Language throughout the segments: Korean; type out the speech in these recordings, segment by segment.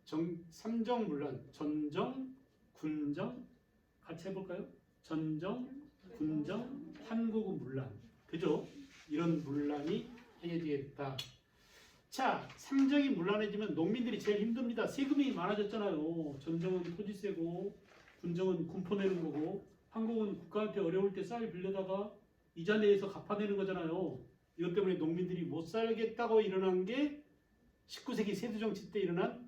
삼정문란, 전정, 군정 같이 해볼까요? 전정, 군정, 한국은 문란. 그죠? 이런 문란이 행해지겠다. 자, 삼정이 문란해지면 농민들이 제일 힘듭니다. 세금이 많아졌잖아요. 전정은 토지세고, 군정은 군포 내는 거고, 한국은 국가한테 어려울 때 쌀 빌려다가 이자 내에서 갚아내는 거잖아요. 이것 때문에 농민들이 못 살겠다고 일어난 게 19세기 세두정치 때 일어난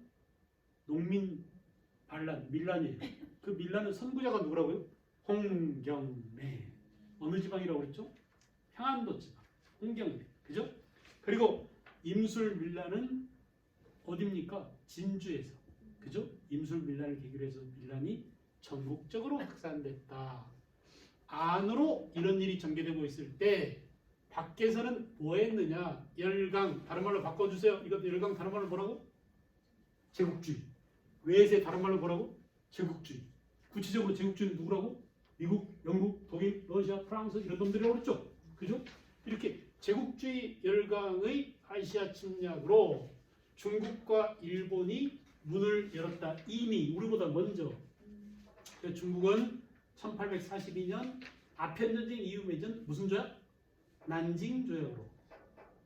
농민 반란, 밀란이에요. 그 밀란의 선구자가 누구라고요? 홍경매. 어느 지방이라고 그랬죠? 평안도 지방. 홍경매. 그죠? 그리고 임술 밀란은 어딥니까? 진주에서. 그죠? 임술 밀란을 계기로 해서 밀란이 전국적으로 확산됐다. 안으로 이런 일이 전개되고 있을 때 밖에서는 뭐 했느냐? 열강. 다른 말로 바꿔주세요. 이것도 열강 다른 말로 뭐라고? 제국주의. 외세 다른 말로 뭐라고? 제국주의. 구체적으로 제국주의는 누구라고? 미국, 영국, 독일, 러시아, 프랑스 이런 놈들이라고 그랬죠. 그죠? 이렇게 제국주의 열강의 아시아 침략으로 중국과 일본이 문을 열었다. 이미 우리보다 먼저. 중국은 1842년 아편전쟁 이후 맺은 무슨 조약? 난징 조약으로.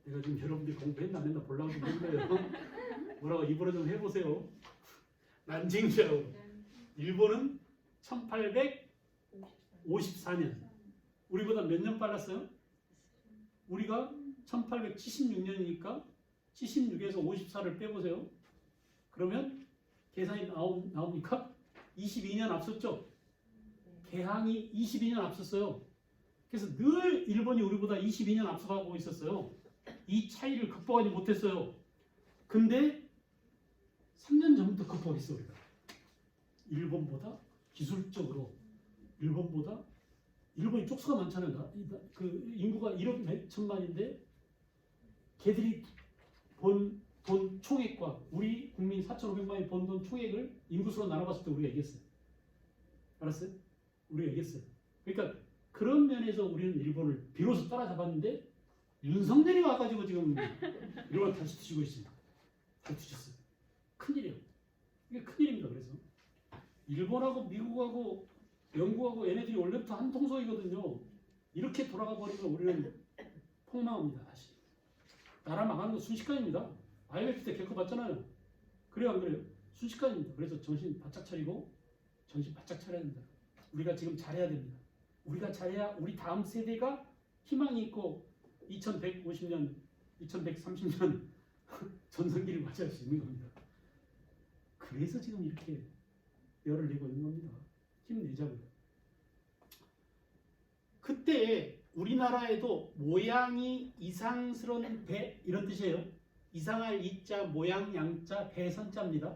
내가 지금 여러분들이 공부했나 안 했나 보려고 좀 한 거예요. 뭐라고 입으로 좀 해보세요. 난징 조약으로. 일본은 1854년. 우리보다 몇 년 빨랐어요? 우리가 1876년이니까 76에서 54를 빼보세요. 그러면 계산이 나옵니까? 22년 앞섰죠? 개항이 22년 앞섰어요. 그래서 늘 일본이 우리보다 22년 앞서가고 있었어요. 이 차이를 극복하지 못했어요. 근데 3년 전부터 극복했어 우리가. 일본보다 기술적으로 일본이 쪽수가 많잖아요. 그 인구가 1억 몇 천만인데 걔들이 본 총액과 우리 국민 4,500만이 번 돈 총액을 인구수로 나눠봤을 때 우리가 이겼어요. 알았어요? 우리가 이겼어요. 그러니까 그런 면에서 우리는 일본을 비로소 따라잡았는데 윤석열이 와가지고 지금 일본을 다시 뒤지고 있습니다. 다 뒤졌어요. 큰일이에요. 이게 큰일입니다. 그래서 일본하고 미국하고 영국하고 얘네들이 원래부터 한 통속이거든요. 이렇게 돌아가 버리면 우리는 폭망합니다. 다시. 나라 망하는 거 순식간입니다. IMF 때 겪어봤잖아요. 그래요 안 그래요? 순식간입니다. 그래서 정신 바짝 차리고 정신 바짝 차려야 됩니다. 우리가 지금 잘해야 됩니다. 우리가 잘해야 우리 다음 세대가 희망이 있고 2150년, 2130년 전성기를 맞이할 수 있는 겁니다. 그래서 지금 이렇게 열을 내고 있는 겁니다. 힘내자고요. 그때 우리나라에도 모양이 이상스러운 배 이런 뜻이에요. 이상할 이자, 모양 양자, 배선자입니다.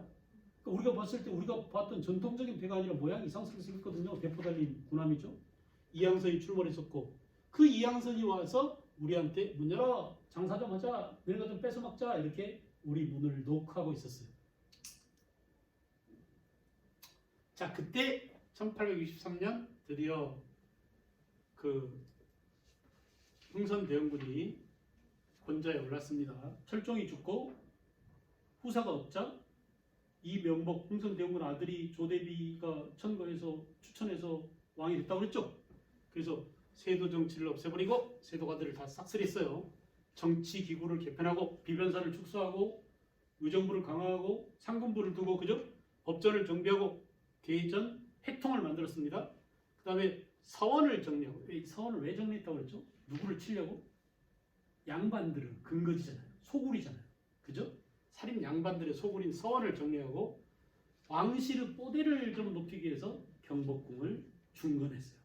그러니까 우리가 봤을 때 우리가 봤던 전통적인 배가 아니라 모양이 이상스럽게 생겼거든요. 대포 달린 군함이죠. 이항선이 출몰했었고 그 이항선이 와서 우리한테 문 열어 장사 좀 하자 너네가 좀 뺏어 먹자 이렇게 우리 문을 녹하고 있었어요. 자 그때 1863년 드디어 그 흥선대원군이 권좌에 올랐습니다. 철종이 죽고 후사가 없자 이명복 흥선대원군 아들이 조대비가 천거해서 추천해서 왕이 됐다고 그랬죠. 그래서 세도 정치를 없애버리고 세도가들을 다 싹쓸이했어요. 정치 기구를 개편하고 비변사를 축소하고 의정부를 강화하고 상금부를 두고 그죠? 법전을 정비하고 대전 획통을 만들었습니다. 그 다음에 서원을 정리하고 서원을 왜 정리했다고 그랬죠? 누구를 치려고? 양반들은 근거지잖아요. 소굴이잖아요. 그죠? 살인 양반들의 소굴인 서원을 정리하고 왕실의 뽀대를 좀 높이기 위해서 경복궁을 중건했어요.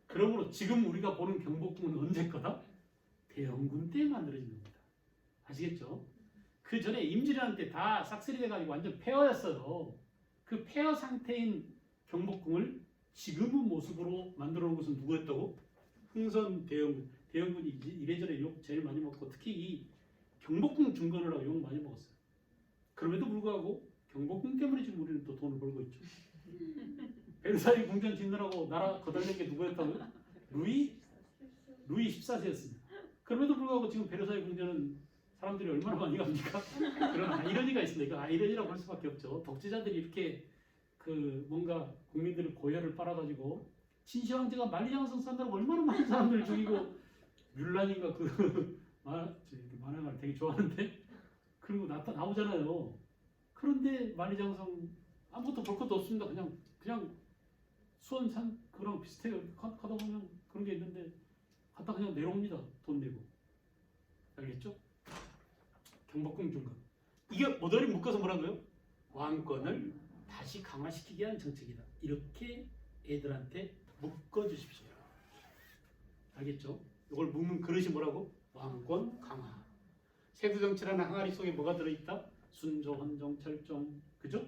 그러므로 지금 우리가 보는 경복궁은 언제 거다? 대영군 때 만들어진 겁니다. 아시겠죠? 그 전에 임진왜란 때 다 싹쓸이 돼가지고 완전 폐허였어요. 그 폐허 상태인 경복궁을 지금의 모습으로 만들어 놓은 것은 누구였다고? 흥선 대영군. 대영군이 이래저래 욕 제일 많이 먹고 특히 이 경복궁 중건을 하고 욕 많이 먹었어요. 그럼에도 불구하고 경복궁 때문에 지금 우리는 또 돈을 벌고 있죠. 베르사유 궁전 짓느라고 나라 거덜낸 게 누구였다고요? 루이 14세였습니다. 그럼에도 불구하고 지금 베르사유 궁전은 사람들이 얼마나 많이 갑니까? 그런 아이러니가 있습니다. 이거 아이러니라고 할 수밖에 없죠. 독재자들이 이렇게 그 뭔가 국민들의 고열을 빨아가지고 진시 황제가 만리장성 산다고 얼마나 많은 사람들을 죽이고 뮬란인가 그 만화를 되게 좋아하는데 그리고 나오잖아요. 그런데 만리장성 아무것도 볼 것도 없습니다. 그냥 수원산 그랑 비슷해요. 가다 보면 그런 게 있는데 갔다 그냥 내려옵니다. 돈 내고. 알겠죠? 경복궁 중간. 이게 모델이 묶어서 뭐라고요? 왕권을 다시 강화시키기 위한 정책이다. 이렇게 애들한테 묶어주십시오. 알겠죠? 이걸 묶는 그릇이 뭐라고? 왕권 강화. 세두정치라는 항아리 속에 뭐가 들어있다? 순조, 헌종, 철종, 그죠?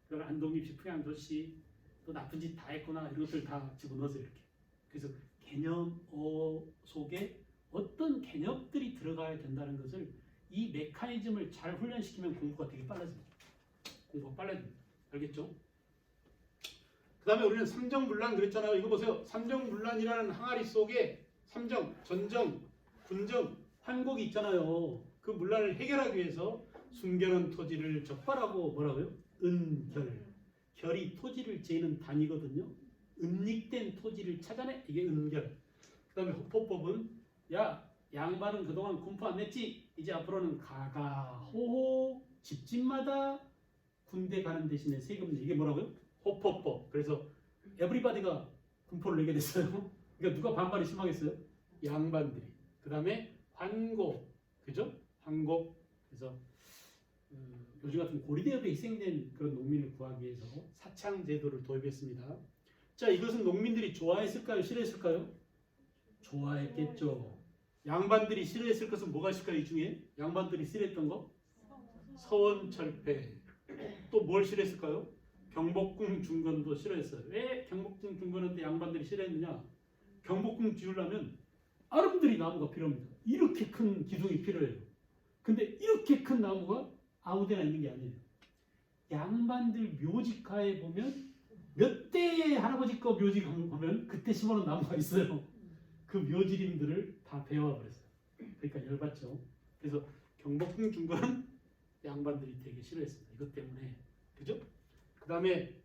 그걸 안동입시, 평양도시, 또 나쁜 짓 다 했구나 이런 것들 다 집어넣어서 이렇게. 그래서 개념어 속에 어떤 개념들이 들어가야 된다는 것을 이 메커니즘을 잘 훈련시키면 공부가 되게 빨라집니다. 공부가 빨라집니다. 알겠죠? 그 다음에 우리는 삼정문란 그랬잖아요. 이거 보세요. 삼정문란이라는 항아리 속에 삼정, 전정, 군정, 환곡이 있잖아요. 그 문란을 해결하기 위해서 숨겨놓은 토지를 적발하고 뭐라고요? 은결. 결이 토지를 재는 단위거든요. 은닉된 토지를 찾아내. 이게 은결. 그 다음에 호포법은 야 양반은 그동안 군포 안 냈지? 이제 앞으로는 가가호호 집집마다 군대 가는 대신에 세금 내. 이게 뭐라고요? 호포법. 그래서 에브리바디가 군포를 내게 됐어요. 그러니까 누가 반발이 심하겠어요? 양반들이. 그 다음에 환곡. 그죠? 환곡. 그래서 요즘 같은 고리대업에 희생된 그런 농민을 구하기 위해서 사창제도를 도입했습니다. 자, 이것은 농민들이 좋아했을까요? 싫어했을까요? 좋아했겠죠. 양반들이 싫어했을 것은 뭐가 있을까요? 이 중에 양반들이 싫어했던 거? 서원철폐. 또 뭘 싫어했을까요? 경복궁 중건도 싫어했어요. 왜 경복궁 중건은 때 양반들이 싫어했느냐? 경복궁 지으려면 아름드리 나무가 필요합니다. 이렇게 큰 기둥이 필요해요. 근데 이렇게 큰 나무가 아무데나 있는 게 아니에요. 양반들 묘지가에 보면 몇 대 할아버지 거 묘지 보면 그때 심어놓은 나무가 있어요. 그 묘지림들을 다 베어버렸어요. 그러니까 열받죠. 그래서 경복궁 중건은 양반들이 되게 싫어했습니다. 이것 때문에. 그죠? 그 다음에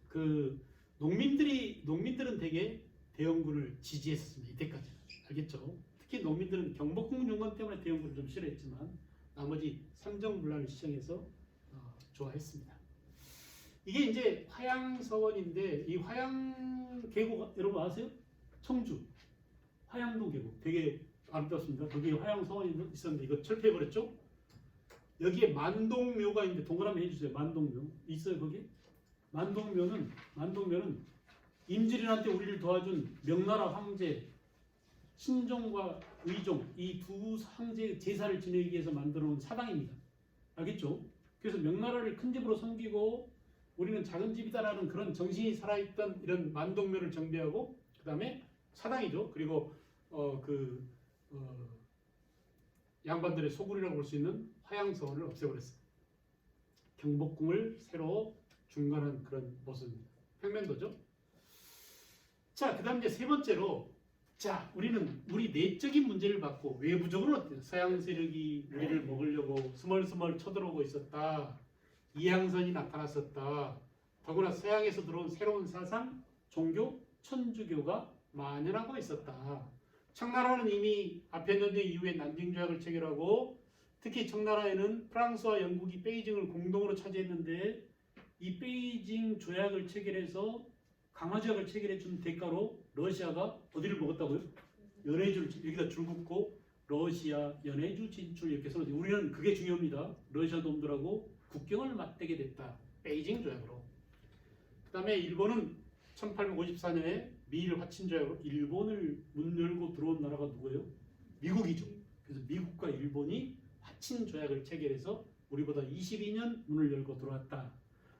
그 농민들은 되게 대형군을 지지했습니다. 이때까지는. 알겠죠? 특히 농민들은 경복궁 중건 때문에 대형군을 좀 싫어했지만 나머지 삼정문란을 시청해서 좋아했습니다. 이게 이제 화양서원인데 이 화양계곡 여러분 아세요? 청주 화양도 계곡 되게 아름답습니다. 거기에 화양서원이 있었는데 이거 철폐해버렸죠? 여기에 만동묘가 있는데 동그라미 해주세요. 만동묘 있어요 거기? 만동묘는 임질인한테 우리를 도와준 명나라 황제 신종과 의종 이 두 황제의 제사를 지내기 위해서 만들어 놓은 사당입니다. 알겠죠? 그래서 명나라를 큰 집으로 섬기고 우리는 작은 집이다라는 그런 정신이 살아있던 이런 만동묘를 정비하고 그 다음에 사당이죠. 그리고 양반들의 소굴이라고 볼 수 있는 화양서원을 없애버렸어요. 경복궁을 새로 중건한 그런 모습입니다. 평면도죠. 자, 그 다음 이제 세 번째로 자, 우리는 우리 내적인 문제를 받고 외부적으로 어때요? 서양 세력이 우리를 먹으려고 스멀스멀 쳐들어오고 있었다. 이향선이 나타났었다. 더구나 서양에서 들어온 새로운 사상, 종교, 천주교가 만연하고 있었다. 청나라는 이미 아펜너드 이후에 난징조약을 체결하고 특히 청나라에는 프랑스와 영국이 베이징을 공동으로 차지했는데 이 베이징 조약을 체결해서 강화조약을 체결해 준 대가로 러시아가 어디를 먹었다고요? 연해주를 여기다 줄 긋고 러시아 연해주 진출 이렇게 써놓죠. 우리는 그게 중요합니다. 러시아 놈들하고 국경을 맞대게 됐다. 베이징 조약으로. 그 다음에 일본은 1854년에 미일 화친 조약으로 일본을 문 열고 들어온 나라가 누구예요? 미국이죠. 그래서 미국과 일본이 화친 조약을 체결해서 우리보다 22년 문을 열고 들어왔다.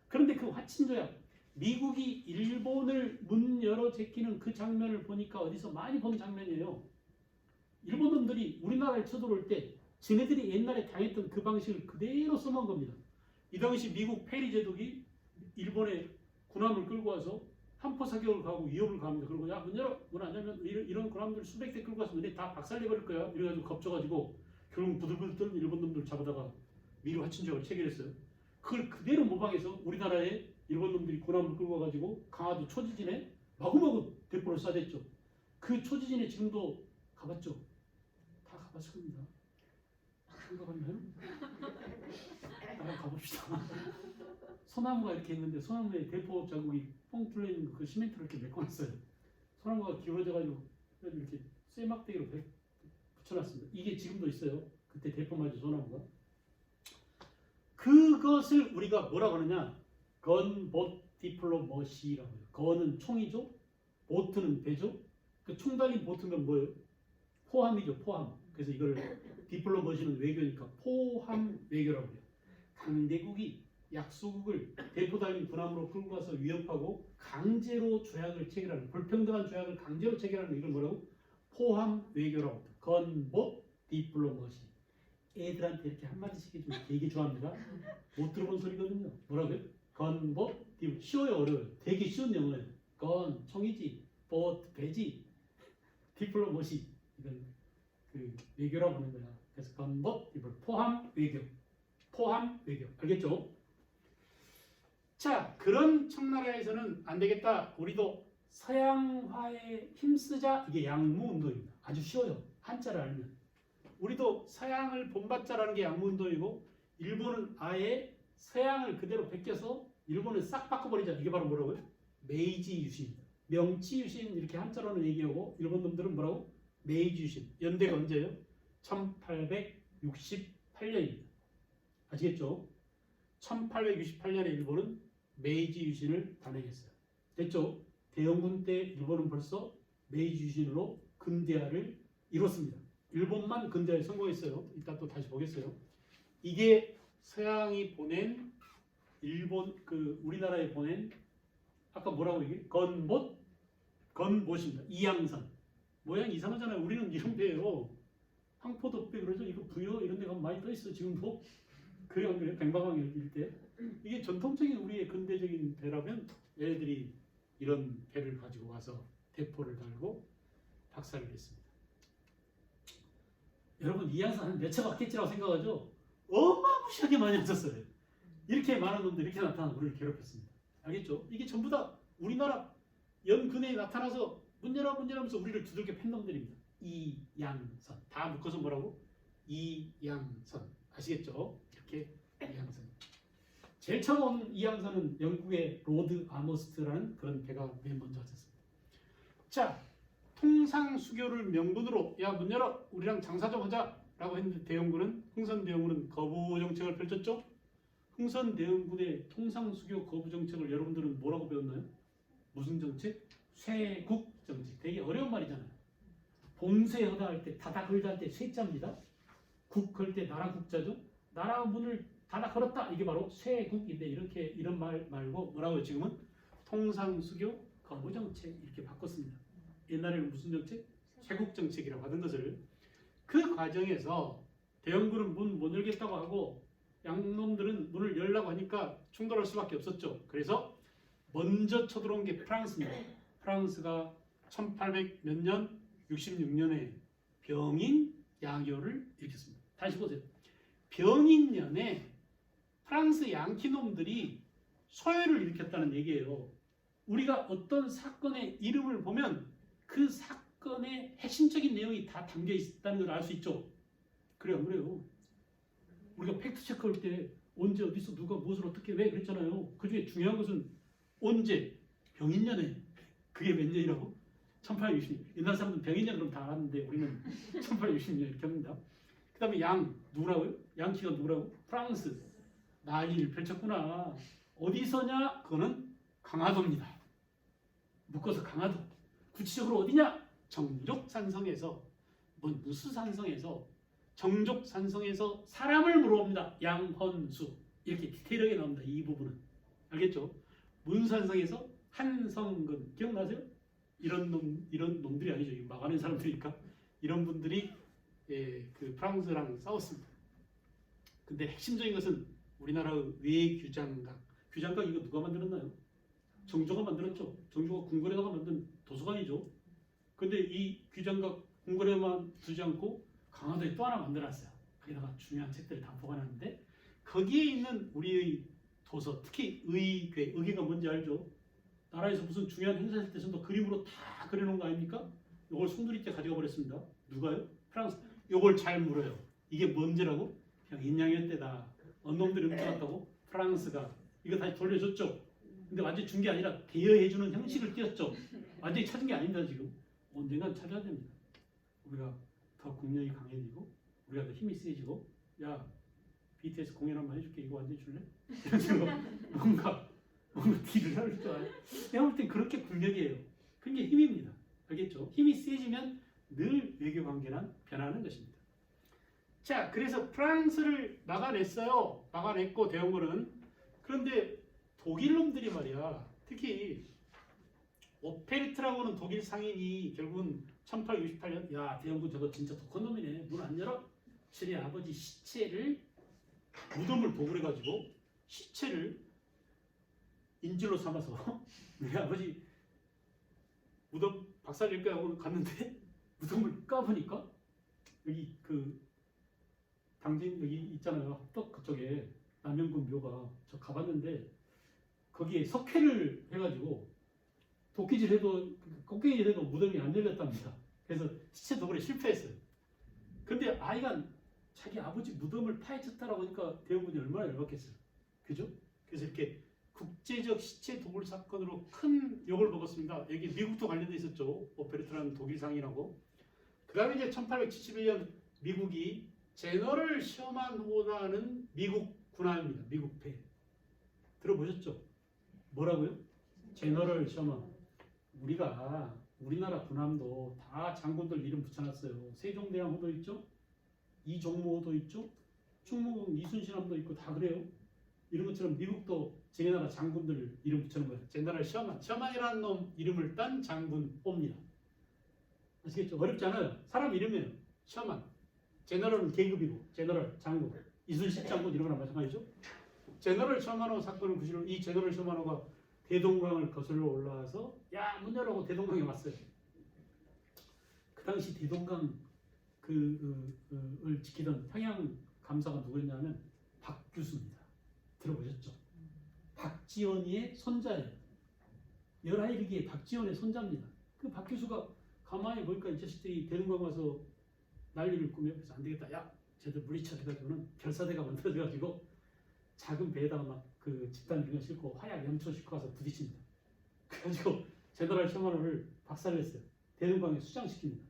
그런데 그 화친 조약 미국이 일본을 문 열어 제끼는 그 장면을 보니까 어디서 많이 본 장면이에요. 일본 놈들이 우리나라에 쳐들어올 때 지네들이 옛날에 당했던 그 방식을 그대로 써먹은 겁니다. 이 당시 미국 페리 제독이 일본에 군함을 끌고 와서 한포 사격을 가고 위협을 가합니다. 그리고 야 문 열어 문 안 열면 이런 군함들 수백 대 끌고 와서 너네 다 박살내버릴 거야. 이래가지고 겁줘가지고 결국 부들부들 떨는 일본 놈들 잡아다가 미르 하친족을 체결했어요. 그걸 그대로 모방해서 우리나라에 일본 놈들이 군함을 끌고 와가지고 강화도 초지진에 마구마구 대포를 쏴댔죠. 그 초지진에 지금도 가봤죠? 다 가봤을 겁니다. 안 가봤나요? 한번 가봅시다. 소나무가 이렇게 있는데 소나무에 대포 자국이 뻥 뚫려 있는 그 시멘트를 이렇게 메꿔놨어요. 소나무가 기울어져가지고 이렇게 쇠막대기로 붙여놨습니다. 이게 지금도 있어요. 그때 대포 맞은 소나무가. 그것을 우리가 뭐라고 하느냐? 건봇 디플로머시라고 해요. 건은 총이죠. 보트는 배죠. 그 총 달린 보트면 뭐예요? 포함이죠. 포함. 그래서 이걸 디플로머시는 외교니까 포함 외교라고 해요. 강대국이 약소국을 대포 달린 군함으로 끌고 가서 위협하고 강제로 조약을 체결하는, 불평등한 조약을 강제로 체결하는 이걸 뭐라고? 포함 외교라고 합니다. 건봇 디플로머시. 애들한테 이렇게 한마디씩 해주면 되게 좋아합니다. 못 들어본 소리거든요. 뭐라고요? 건봇 쉬워요, 어려워요? 되게 쉬운 영어예요. 건 총이지, 봇 배지, 디플로머시 이건 그 외교라고 하는 거야. 그래서 건봇 포함 외교, 포함 외교. 알겠죠? 자, 그런 청나라에서는 안 되겠다. 우리도 서양화에 힘쓰자. 이게 양무운동입니다. 아주 쉬워요. 한자를 알면. 우리도 서양을 본받자라는 게 양무운동이고, 일본은 아예 서양을 그대로 베껴서 일본을 싹 바꿔버리자. 이게 바로 뭐라고요? 메이지 유신입니다. 명치 유신 이렇게 한자로는 얘기하고, 일본 놈들은 뭐라고? 메이지 유신. 연대가 언제예요? 1868년입니다. 아시겠죠? 1868년에 일본은 메이지 유신을 단행했어요. 됐죠? 대영군 때 일본은 벌써 메이지 유신으로 근대화를 이뤘습니다. 일본만 근대화에 성공했어요. 이따 또 다시 보겠어요. 이게 서양이 보낸 일본 우리나라에 보낸 아까 뭐라고 얘기해? 건봇입니다. 이양선. 모양 이상하잖아요. 우리는 이런 데요. 황포도배 그러죠. 이거 부여 이런 데 가면 많이 떠 있어 지금도. 그래요, 그래요. 뱅방항 일대. 이게 전통적인 우리의 근대적인 배라면 얘네들이 이런 배를 가지고 와서 대포를 달고 박살을 냈습니다. 여러분 이양선 한 몇 차 맞겠지라고 생각하죠? 어마무시하게 많이 왔었어요. 이렇게 많은 놈들이 이렇게 나타나서 우리를 괴롭혔습니다. 알겠죠? 이게 전부 다 우리나라 연근에 나타나서 문 열어 하면서 우리를 두들겨 팬 놈들입니다. 이양선. 다 묶어서 뭐라고? 이양선. 아시겠죠? 이렇게 이양선. 제일 처음 온 이양선은 영국의 로드 아머스트라는 그런 배가 맨 먼저 왔었습니다. 자, 통상수교를 명분으로 야 문 열어 우리랑 장사 좀 하자 라고 했는데 대영군은 흥선대원군은 거부 정책을 펼쳤죠. 흥선대원군의 통상수교 거부 정책을 여러분들은 뭐라고 배웠나요? 무슨 정책? 쇄국 정책. 되게 어려운 말이잖아요. 봉쇄하다 할 때 닫아 걸다 할 때 쇄자입니다. 국 걸 때 나라 국자죠. 나라 문을 닫아 걸었다. 이게 바로 쇄국인데 이런 말 말고 뭐라고요? 지금은 통상수교 거부 정책 이렇게 바꿨습니다. 옛날에는 무슨 정책? 쇄국 정책이라고 하던 것을 그 과정에서 대영군은 문 못 열겠다고 하고 양놈들은 문을 열라고 하니까 충돌할 수밖에 없었죠. 그래서 먼저 쳐들어온 게 프랑스입니다. 프랑스가 1800 몇 년? 66년에 병인 양요를 일으켰습니다. 다시 보세요. 병인년에 프랑스 양키놈들이 소요를 일으켰다는 얘기예요. 우리가 어떤 사건의 이름을 보면 그 사건의 핵심적인 내용이 다 담겨 있다는 걸 알 수 있죠. 그래요, 안 그래요? 우리가 팩트 체크할 때 언제 어디서 누가 무엇을 어떻게 왜 그랬잖아요. 그 중에 중요한 것은 언제 병인년에 그게 몇 년이라고? 1860년. 옛날 사람들은 병인년 그럼 다 알았는데 우리는 1860년 이렇게 합니다. 그 다음에 양 누구라고요? 양키가 누구라고? 프랑스. 난리를 펼쳤구나. 어디서냐? 그거는 강화도입니다. 묶어서 강화도. 구체적으로 어디냐? 정족산성에서 무수산성에서 정족산성에서 사람을 물어봅니다. 양헌수. 이렇게 디테일하게 나옵니다. 이 부분은. 알겠죠? 문산성에서 한성근. 기억나세요? 이런 놈들이 아니죠. 막아낸 사람들이니까. 이런 분들이 그 프랑스랑 싸웠습니다. 근데 핵심적인 것은 우리나라의 외규장각. 규장각 이거 누가 만들었나요? 정조가 만들었죠. 정조가 궁궐에다가 만든 도서관이죠. 근데 이 규장각 궁궐에만 두지 않고 강화도에 또 하나 만들었어요. 거기다가 중요한 책들을 다 보관하는데 거기에 있는 우리의 도서, 특히 의궤, 의궤가 뭔지 알죠? 나라에서 무슨 중요한 행사 있을 때 전부 그림으로 다 그려놓은 거 아닙니까? 이걸 송두리째 가져가 버렸습니다. 누가요? 프랑스. 이걸 잘 물어요. 이게 뭔지라고? 그냥 인양이었대다. 언놈들이 훔쳐갔다고? 프랑스가. 이거 다시 돌려줬죠. 근데 완전히 준 게 아니라 대여해주는 형식을 띄었죠. 완전히 찾은 게 아닙니다 지금. 언젠간 찾아야 됩니다. 우리가 더 국력이 강해지고 우리가 더 힘이 세지고 야 BTS 공연 한번 해줄게. 이거 완전히 줄래? 이런 식으로 뭔가 딜을 할 줄 알아요. 내가 볼 땐 그렇게 국력이에요. 그게 힘입니다. 알겠죠? 힘이 세지면 늘 외교 관계는 변하는 것입니다. 자, 그래서 프랑스를 막아냈어요. 막아냈고 대원군은. 그런데 독일 놈들이 말이야. 특히 오페르트라고는 독일 상인이 결국은 1868년 야 대원군 저거 진짜 독한 놈이네. 문 안 열어? 칠의 아버지 시체를 무덤을 보고 그래가지고 시체를 인질로 삼아서 내 아버지 무덤 박살낼까 하고 갔는데 무덤을 까보니까 여기 그 당진 여기 있잖아요. 합덕 그쪽에 남영군 묘가 저 가봤는데 거기에 석회를 해가지고 도끼질해도 꽃게질해도 무덤이 안 열렸답니다. 그래서 시체 도굴에 실패했어요. 근데 아이가 자기 아버지 무덤을 파헤쳤다라고 하니까 대원군이 얼마나 열받겠어요. 그죠? 그래서 이렇게 국제적 시체 도굴 사건으로 큰 욕을 먹었습니다. 여기 미국도 관련돼 있었죠. 오페르트라는 독일 상인하고. 그 다음에 이제 1871년 미국이 제너럴 셔만호라는 미국 군함입니다. 미국 배. 들어보셨죠? 뭐라고요? 제너럴 셔만. 우리나라 군함도 다 장군들 이름 붙여놨어요. 세종대왕호도 있죠? 이종무호도 있죠? 충무공 이순신함도 있고 다 그래요. 이런 것처럼 미국도 제 나라 장군들 이름 붙여놓은 거예요. 제너럴 셔만. 셔만이라는 놈 이름을 딴 장군 옵니다. 아시겠죠? 어렵지 않아요. 사람 이름이에요. 셔만. 제너럴은 계급이고 제너럴 장군. 이순신 장군 이런 거랑 마찬가지죠. 제너럴 셔만호 사건을 구실로 이 제너럴 셔만호가 대동강을 거슬러 올라와서 야 문 열라고 대동강에 왔어요. 그 당시 대동강 을 지키던 평양 감사가 누구였냐면 박규수입니다. 들어보셨죠? 박지원이의 손자예요. 열아일기의 박지원의 손자입니다. 그 박규수가 가만히 보니까 이 자식들이 대동강 와서 난리를 꾸며 그래서 안 되겠다. 야 쟤들 물리쳐 해가지고는 결사대가 만들어져가지고 작은 배에다가 막 그 집단 중에 싣고 화약 염초 싣고 가서 부딪힙니다. 그래가지고 제너럴 셔만호를 박살냈어요. 대동강에 수장시킵니다.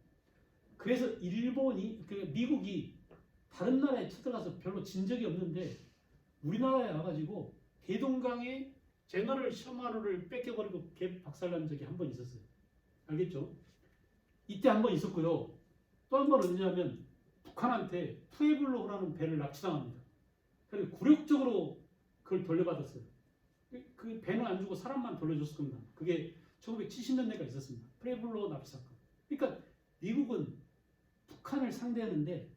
그래서 일본이 그러니까 미국이 다른 나라에 쳐들어가서 별로 진 적이 없는데 우리나라에 와가지고 대동강에 제너럴 셔만호를 뺏겨버리고 개 박살난 적이 한 번 있었어요. 알겠죠? 이때 한 번 있었고요. 또 한 번 언제냐면 북한한테 푸에블로라는 배를 납치당합니다. 그리고 굴욕적으로 그걸 돌려받았어요. 그 배는 안 주고 사람만 돌려줬을 겁니다. 그게 1970년대가 있었습니다. 푸에블로 납치 사건. 그러니까 미국은 북한을 상대하는데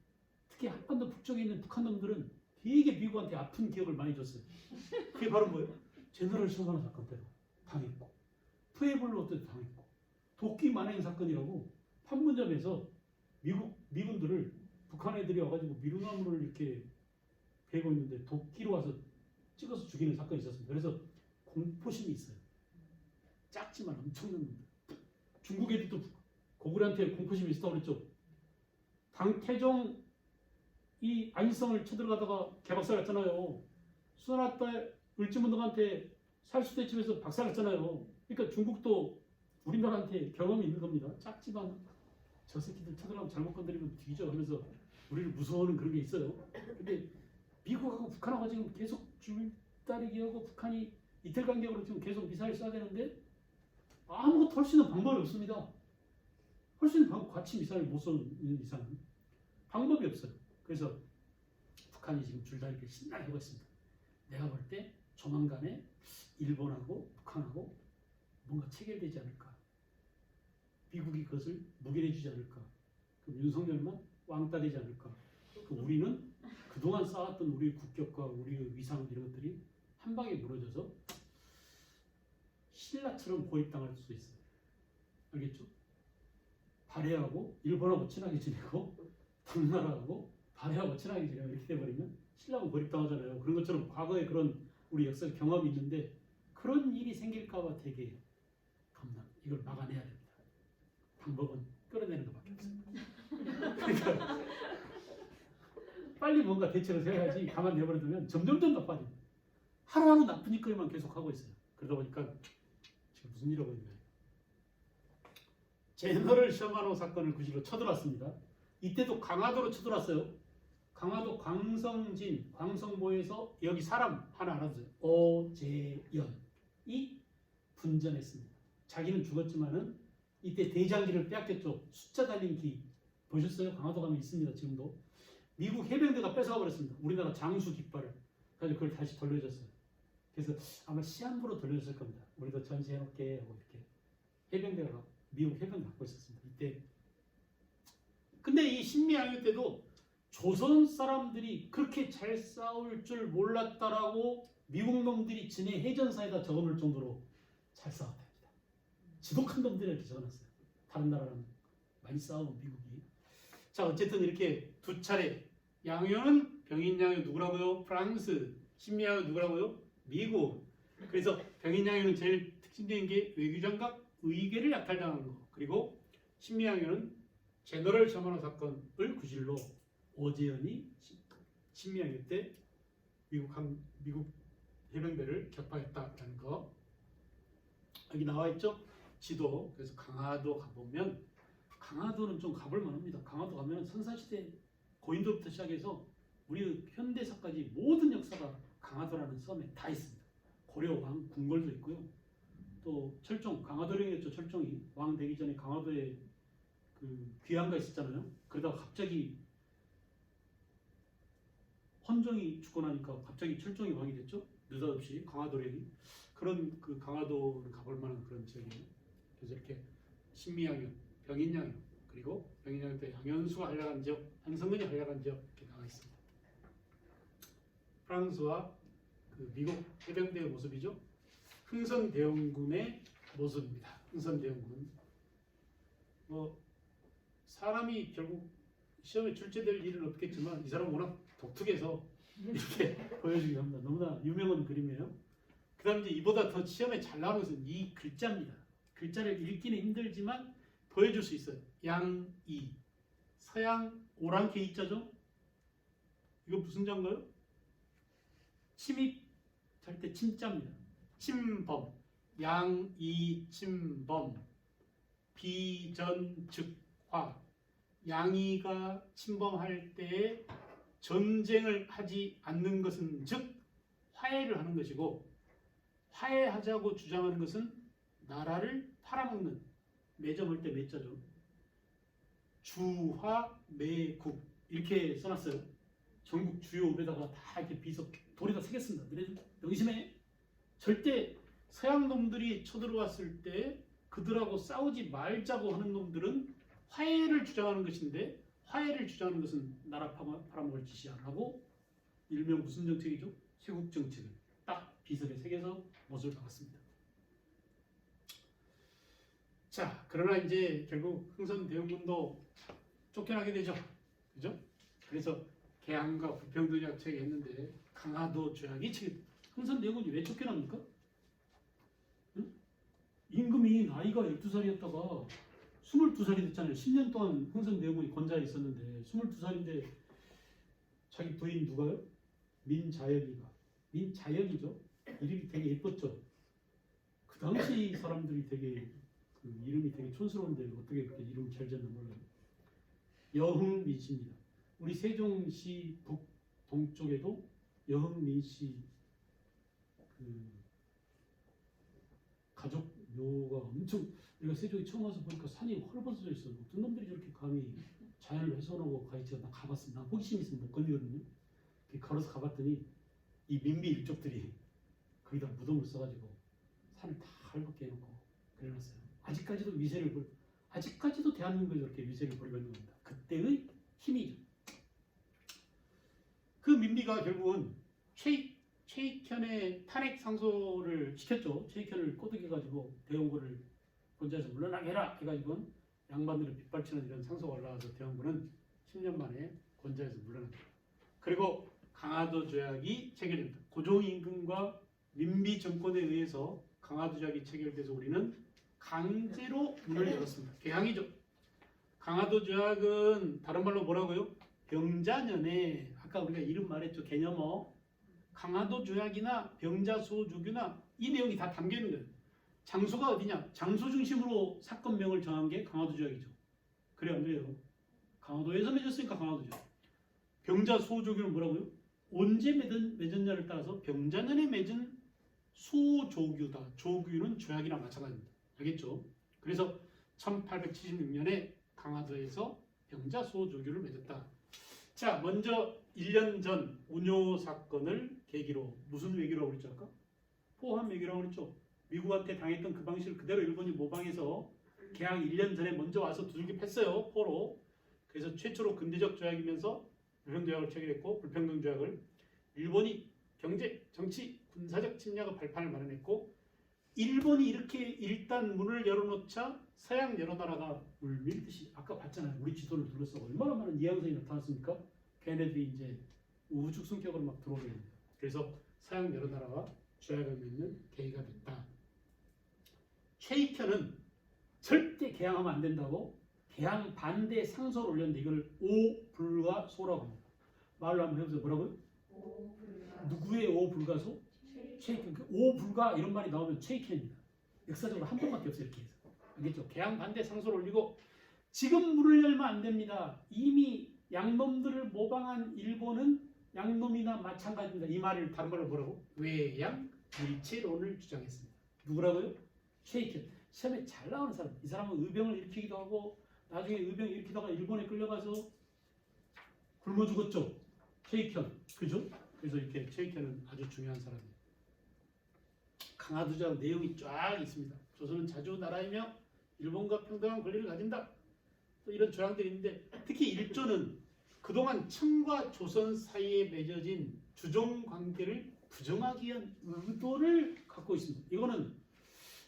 특히 한반도 북쪽에 있는 북한 놈들은 되게 미국한테 아픈 기억을 많이 줬어요. 그게 바로 뭐예요? 제너럴 셔만호 사건 때도 당했고 푸에블로 때도 당했고 도끼 만행 사건이라고 판문점에서 미군들을 북한 애들이 와가지고 미루나무를 이렇게 베고 있는데 도끼로 와서 찍어서 죽이는 사건이 있었습니다. 그래서 공포심이 있어요. 작지만 엄청난 놈들. 중국 애들도 고구려한테 공포심이 있었다고 그랬죠. 당태종 이 안시성을 쳐들어가다가 개박살 났잖아요. 수산화 때 을지문덕한테 살수대집에서 박살 났잖아요. 그러니까 중국도 우리나라한테 경험이 있는 겁니다. 작지만 저 새끼들 쳐들어가면 잘못 건드리면 뒤져 하면서 우리를 무서워하는 그런 게 있어요. 근데 미국하고 북한하고 지금 계속 줄다리기 하고 북한이 이틀 간격으로 지금 계속 미사일 쏴야 되는데 아무것도 할 수 있는 방법이 없습니다. 할 수 있는 방법 같이 미사일 못 쏘는 이상은 방법이 없어요. 그래서 북한이 지금 줄다리기를 신나게 하고 있습니다. 내가 볼 때 조만간에 일본하고 북한하고 뭔가 체결되지 않을까. 미국이 그것을 묵인해주지 않을까. 그럼 윤석열만 왕따 되지 않을까. 우리는 그동안 쌓았던 우리의 국격과 우리의 위상 이런 것들이 한 방에 무너져서 신라처럼 고립당할 수도 있어요. 알겠죠? 발해하고 일본하고 친하게 지내고 당나라하고 아내하고 친하게 지내면 이렇게 돼버리면 신랑은 고립당하잖아요. 그런 것처럼 과거에 그런 우리 역사적 경험이 있는데 그런 일이 생길까봐 되게 겁나. 이걸 막아내야 됩니다. 방법은 끌어내는 것밖에 없어요. 그러니까 빨리 뭔가 대책을 세워야지 가만 내버려두면 점점점 나빠집니다. 하루하루 나쁜 짓거리만 계속하고 있어요. 그러다 보니까 지금 무슨 일을 하고 있나요? 제너럴 셔마노 사건을 구실로 쳐들어왔습니다. 이때도 강화도로 쳐들어왔어요. 강화도 광성진, 광성보에서 여기 사람 하나 알아두세요. 오재연이 분전했습니다. 자기는 죽었지만은 이때 대장기를 빼앗겼죠. 숫자 달린 기 보셨어요? 강화도 가면 있습니다. 지금도. 미국 해병대가 뺏어가 버렸습니다. 우리나라 장수 깃발을. 그래서 그걸 다시 돌려줬어요. 그래서 아마 시한부로 돌려줬을 겁니다. 우리도 전시해놓게 하고 이렇게 해병대가 미국 해병대 갖고 있었습니다. 이때. 근데 이 신미양요 때도 조선 사람들이 그렇게 잘 싸울 줄 몰랐다라고 미국 놈들이 진해 해전사에다 적어놓을 정도로 잘 싸웠답니다. 지독한 놈들이 이렇게 적어놨어요. 다른 나라랑 많이 싸우고 미국이. 자, 어쨌든 이렇게 두 차례. 양요는 병인양요 누구라고요? 프랑스. 신미양요 누구라고요? 미국. 그래서 병인양요는 제일 특징적인 게 외교장각 의궤를 약탈당한 거. 그리고 신미양요는 제너럴 셔마노 사건을 구실로 오재연이 신미양요 때 미국 해병대를 격파했다라는 거. 여기 나와 있죠? 지도. 그래서 강화도 가보면 강화도는 좀 가볼 만합니다. 강화도 가면 선사시대 고인돌부터 시작해서 우리 현대사까지 모든 역사가 강화도라는 섬에 다 있습니다. 고려왕 궁궐도 있고요. 또 철종, 강화도령이었죠. 철종이 왕 되기 전에 강화도에 그 귀양가 있었잖아요. 그러다가 갑자기 헌종이 죽고 나니까 갑자기 철종이 왕이 됐죠. 느닷없이 강화도령이. 그런 그 강화도를 가볼 만한 그런 지역이에요. 그래서 이렇게 신미양요, 병인양요, 그리고 병인양요 때 양현수가 활약한 지역, 한성근이 활약한 지역 이렇게 나와 있습니다. 프랑스와 그 미국 해병대의 모습이죠. 흥선대원군의 모습입니다. 흥선대원군. 뭐 사람이 결국 시험에 출제될 일은 없겠지만 이 사람은 워낙 독특해서 이렇게 보여주기도 합니다. 너무나 유명한 그림이에요. 그 다음에 이제 이보다 더 시험에 잘 나오는 것은 이 글자입니다. 글자를 읽기는 힘들지만 보여줄 수 있어요. 양이. 서양 오랑캐 이자죠? 이거 무슨 자인가요? 침입할 때 침자입니다. 침범. 양이 침범. 비전즉화. 양이가 침범할 때 전쟁을 하지 않는 것은 즉 화해를 하는 것이고 화해하자고 주장하는 것은 나라를 팔아먹는 매점할 때 매자죠. 주화매국 이렇게 써놨어요. 전국 주요 읍에다가 다 이렇게 비석 돌에다 새겼습니다. 너네들 명심해. 절대 서양 놈들이 쳐들어왔을 때 그들하고 싸우지 말자고 하는 놈들은 화해를 주장하는 것인데 화해를 주장하는 것은 나라 팔아먹을 짓이야 라고 일명 무슨 정책이죠? 쇄국 정책을 딱 비석에 새겨서 못을 박았습니다. 자, 그러나 이제 결국 흥선대원군도 쫓겨나게 되죠. 그죠? 그래서 개항과 부평도 약책이 했는데 강화도 조약이 흥선대원군이 왜 쫓겨납니까? 응? 임금이 나이가 12살이었다가 22살이 됐잖아요. 10년 동안 흥선대원군이 권좌에 있었는데 22살인데 자기 부인 누가요? 민자역이가. 민자역이죠. 이름이 되게 예뻤죠. 그 당시 사람들이 되게 그 이름이 되게 촌스러운데 어떻게 그렇게 이름 잘 지었나 몰라요. 여흥민씨입니다. 우리 세종시 북동쪽에도 여흥민씨 그 가족 묘가 엄청, 내가 세종에 처음 와서 보니까 산이 헐벗어져 있어. 어떤 놈들이 저렇게 감히 자연을 훼손하고 가있지. 나 가봤어. 나 호기심 있으면 못 걸리거든요. 걸어서 가봤더니 이 민비 일족들이 거기다 무덤을 써가지고 산을 다 헐벗게 해놓고 그래놨어요. 아직까지도 아직까지도 대한민국에 저렇게 위세를 부리고 있는 겁니다. 그때의 힘이죠. 그 민비가 결국은 최익현의 탄핵 상소를 시켰죠. 최익현을 꼬드겨가지고 대원군을 본좌에서 물러나게 해라 해가지고 양반들을 빗발치는 이런 상소가 올라와서 대원군은 10년 만에 원자에서 물러납니다. 그리고 강화도 조약이 체결됩니다. 고종임금과 민비 정권에 의해서 강화도 조약이 체결돼서 우리는 강제로 문을 열었습니다. 개항이죠. 강화도 조약은 다른 말로 뭐라고요? 병자년에 아까 우리가 이름 말했죠. 개념어. 강화도 조약이나 병자소조규나 이 내용이 다 담겨 있는 거예요. 장소가 어디냐? 장소 중심으로 사건명을 정한 게 강화도 조약이죠. 그래요, 안 그래요? 강화도에서 맺었으니까 강화도 조약. 병자소조규는 뭐라고요? 언제 맺었냐를 따라서 병자년에 맺은 소조규다. 조규는 조약이랑 마찬가지입니다. 알겠죠? 그래서 1876년에 강화도에서 병자소조규를 맺었다. 자, 먼저 1년 전 운요 사건을 계기로 무슨 외교라고 그랬죠 아까? 포함 외교라고 그랬죠. 미국한테 당했던 그 방식을 그대로 일본이 모방해서 개항 1년 전에 먼저 와서 두들겨 팼어요. 포로. 그래서 최초로 근대적 조약이면서 불평조약을 체결했고 불평등 조약을 일본이 경제, 정치, 군사적 침략의 발판을 마련했고 일본이 이렇게 일단 문을 열어놓자 서양 여러 나라가 물밀듯이 아까 봤잖아요. 우리 지도를 둘러싸고 얼마나 많은 이항성이 나타났습니까? 걔네들이 이제 우죽 성격으로 막 들어오게 됩니다. 그래서 서양 여러 나라가 조약을 맺는 계기가 됐다. 최익현은 절대 개항하면 안 된다고 개항 반대 상소를 올렸는데 이걸 오불가소라고 합니다. 말로 한번 해보세요. 뭐라고요? 누구의 오불가소? 최익현. 그 오불가 이런 말이 나오면 최익현입니다. 역사적으로 한 번밖에 없어요. 이렇게 해서. 알겠죠? 개항 반대 상소를 올리고 지금 문을 열면 안 됩니다. 이미 양놈들을 모방한 일본은 양놈이나 마찬가지입니다. 이 말을 다른 말로 뭐라고? 외양 일체론을 주장했습니다. 누구라고요? 최익현. 시험에 잘 나오는 사람. 이 사람은 의병을 일으키기도 하고 나중에 의병 일으키다가 일본에 끌려가서 굶어 죽었죠. 최익현. 그죠? 그래서 이렇게 최익현은 아주 중요한 사람이에요. 강화도 조약 내용이 쫙 있습니다. 조선은 자주 나라이며 일본과 평등한 권리를 가진다. 또 이런 조항들이 있는데 특히 1조는 그동안 청과 조선 사이에 맺어진 주종 관계를 부정하기 위한 의도를 갖고 있습니다. 이거는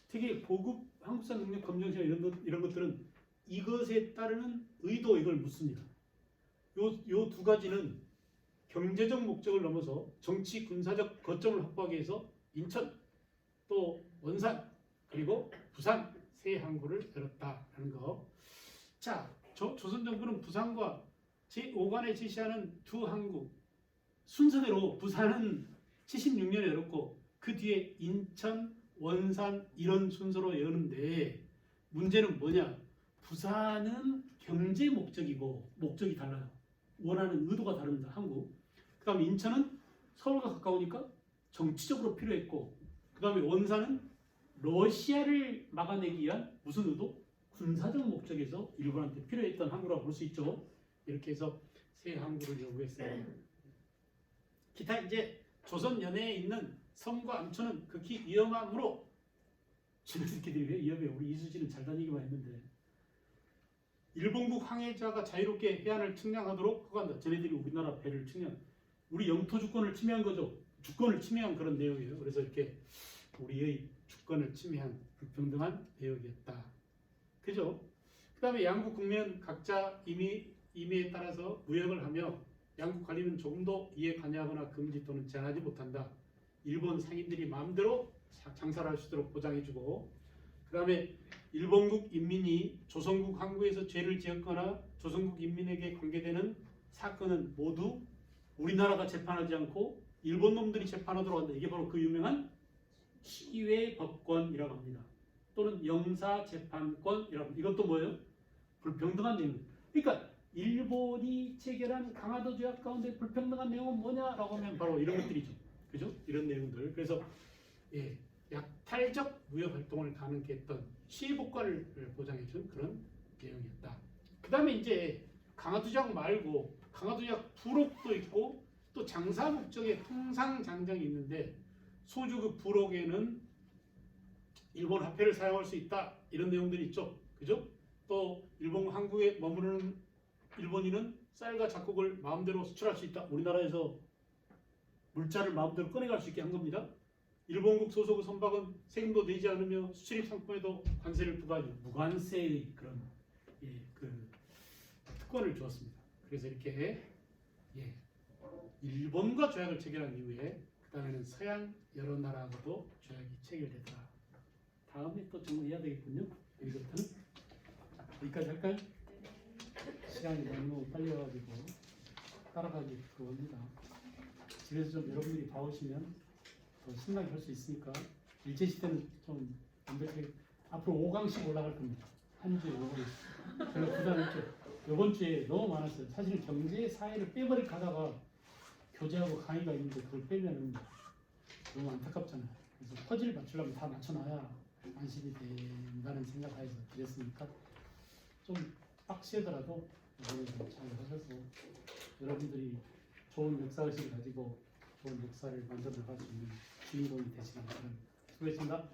되게 고급 한국사 능력 검정 시간 이런 것들은 이것에 따르는 의도 이걸 묻습니다. 요 두 가지는 경제적 목적을 넘어서 정치 군사적 거점을 확보하기 위해서 인천 또 원산 그리고 부산 세 항구를 열었다라는 거. 자, 조선 정부는 부산과 제5관에 제시하는 두 항구 순서대로 부산은 76년에 열었고 그 뒤에 인천, 원산 이런 순서로 여는데 문제는 뭐냐? 부산은 경제 목적이고 목적이 달라요. 원하는 의도가 다릅니다. 항구. 그 다음에 인천은 서울과 가까우니까 정치적으로 필요했고 그 다음에 원산은 러시아를 막아내기 위한 무슨 의도? 군사적 목적에서 일본한테 필요했던 항구라고 볼 수 있죠. 이렇게 해서 세 항구를 요구했어요. 기타 이제 조선 연해에 있는 섬과 암초는 극히 위험하므로 지네들끼리 왜 위험해? 우리 이수지는 잘 다니기만 했는데 일본국 항해자가 자유롭게 해안을 측량하도록 허가한다. 쟤네들이 우리나라 배를 측량, 우리 영토 주권을 침해한 거죠. 주권을 침해한 그런 내용이에요. 그래서 이렇게 우리의 주권을 침해한 불평등한 내용이었다. 그죠? 그 다음에 양국 국민 각자 임의에 따라서 무역을 하며 양국 관리는 조금도 이에 관여하거나 금지 또는 제한하지 못한다. 일본 상인들이 마음대로 장사를 할 수 있도록 보장해주고 그 다음에 일본국 인민이 조선국 항구에서 죄를 지었거나 조선국 인민에게 관계되는 사건은 모두 우리나라가 재판하지 않고 일본 놈들이 재판하도록 한다. 이게 바로 그 유명한 시외법권이라고 합니다. 또는 영사재판권이라고 합니다. 이것도 뭐예요? 불평등한 내용. 그러니까 일본이 체결한 강화도 조약 가운데 불평등한 내용은 뭐냐라고 하면 바로 이런 것들이죠. 그죠? 이런 내용들. 그래서 약탈적 무역 활동을 가능케 했던 시혜복과를 보장해준 그런 내용이었다. 그 다음에 이제 강화도 조약 말고 강화도 조약 부록도 있고 또 장사 목적의 통상 장정이 있는데 소주 그 부록에는 일본 화폐를 사용할 수 있다 이런 내용들이 있죠. 그죠? 또 일본 항구에 머무르는 일본인은 쌀과 잡곡을 마음대로 수출할 수 있다. 우리나라에서 물자를 마음대로 꺼내갈 수 있게 한 겁니다. 일본국 소속의 선박은 세금도 내지 않으며 수출입 상품에도 관세를 부과하죠. 무관세의 그런 그 특권을 주었습니다. 그래서 이렇게 예. 일본과 조약을 체결한 이후에 그 다음에는 서양 여러 나라하고도 조약이 체결되더라. 다음에 또 좀 해야 되겠군요. 여기부터는 여기까지 할까요? 시간이 너무 빨리 와가지고 따라가기 그겁니다. 집에서 좀 여러분들이 봐오시면 더 신나게 할 수 있으니까 일제시대는 좀 완벽하게 앞으로 5강씩 올라갈 겁니다. 한 주에 5강씩. 별로 부담했죠. 이번 주에 너무 많았어요. 사실은 경제, 사회를 빼버리고 가다가 교재하고 강의가 있는데 그걸 빼면은 너무 안타깝잖아요. 그래서 퍼즐 맞추려면 다 맞춰놔야 안심이 된다는 생각하에서 드렸으니까 좀 빡세더라도 이번에 좀 잘 하셔서 여러분들이 좋은 역사의식을 가지고 좋은 역사를 만들어 나갈 수 있는 주인공이 되시길 바랍니다. 수고했습니다.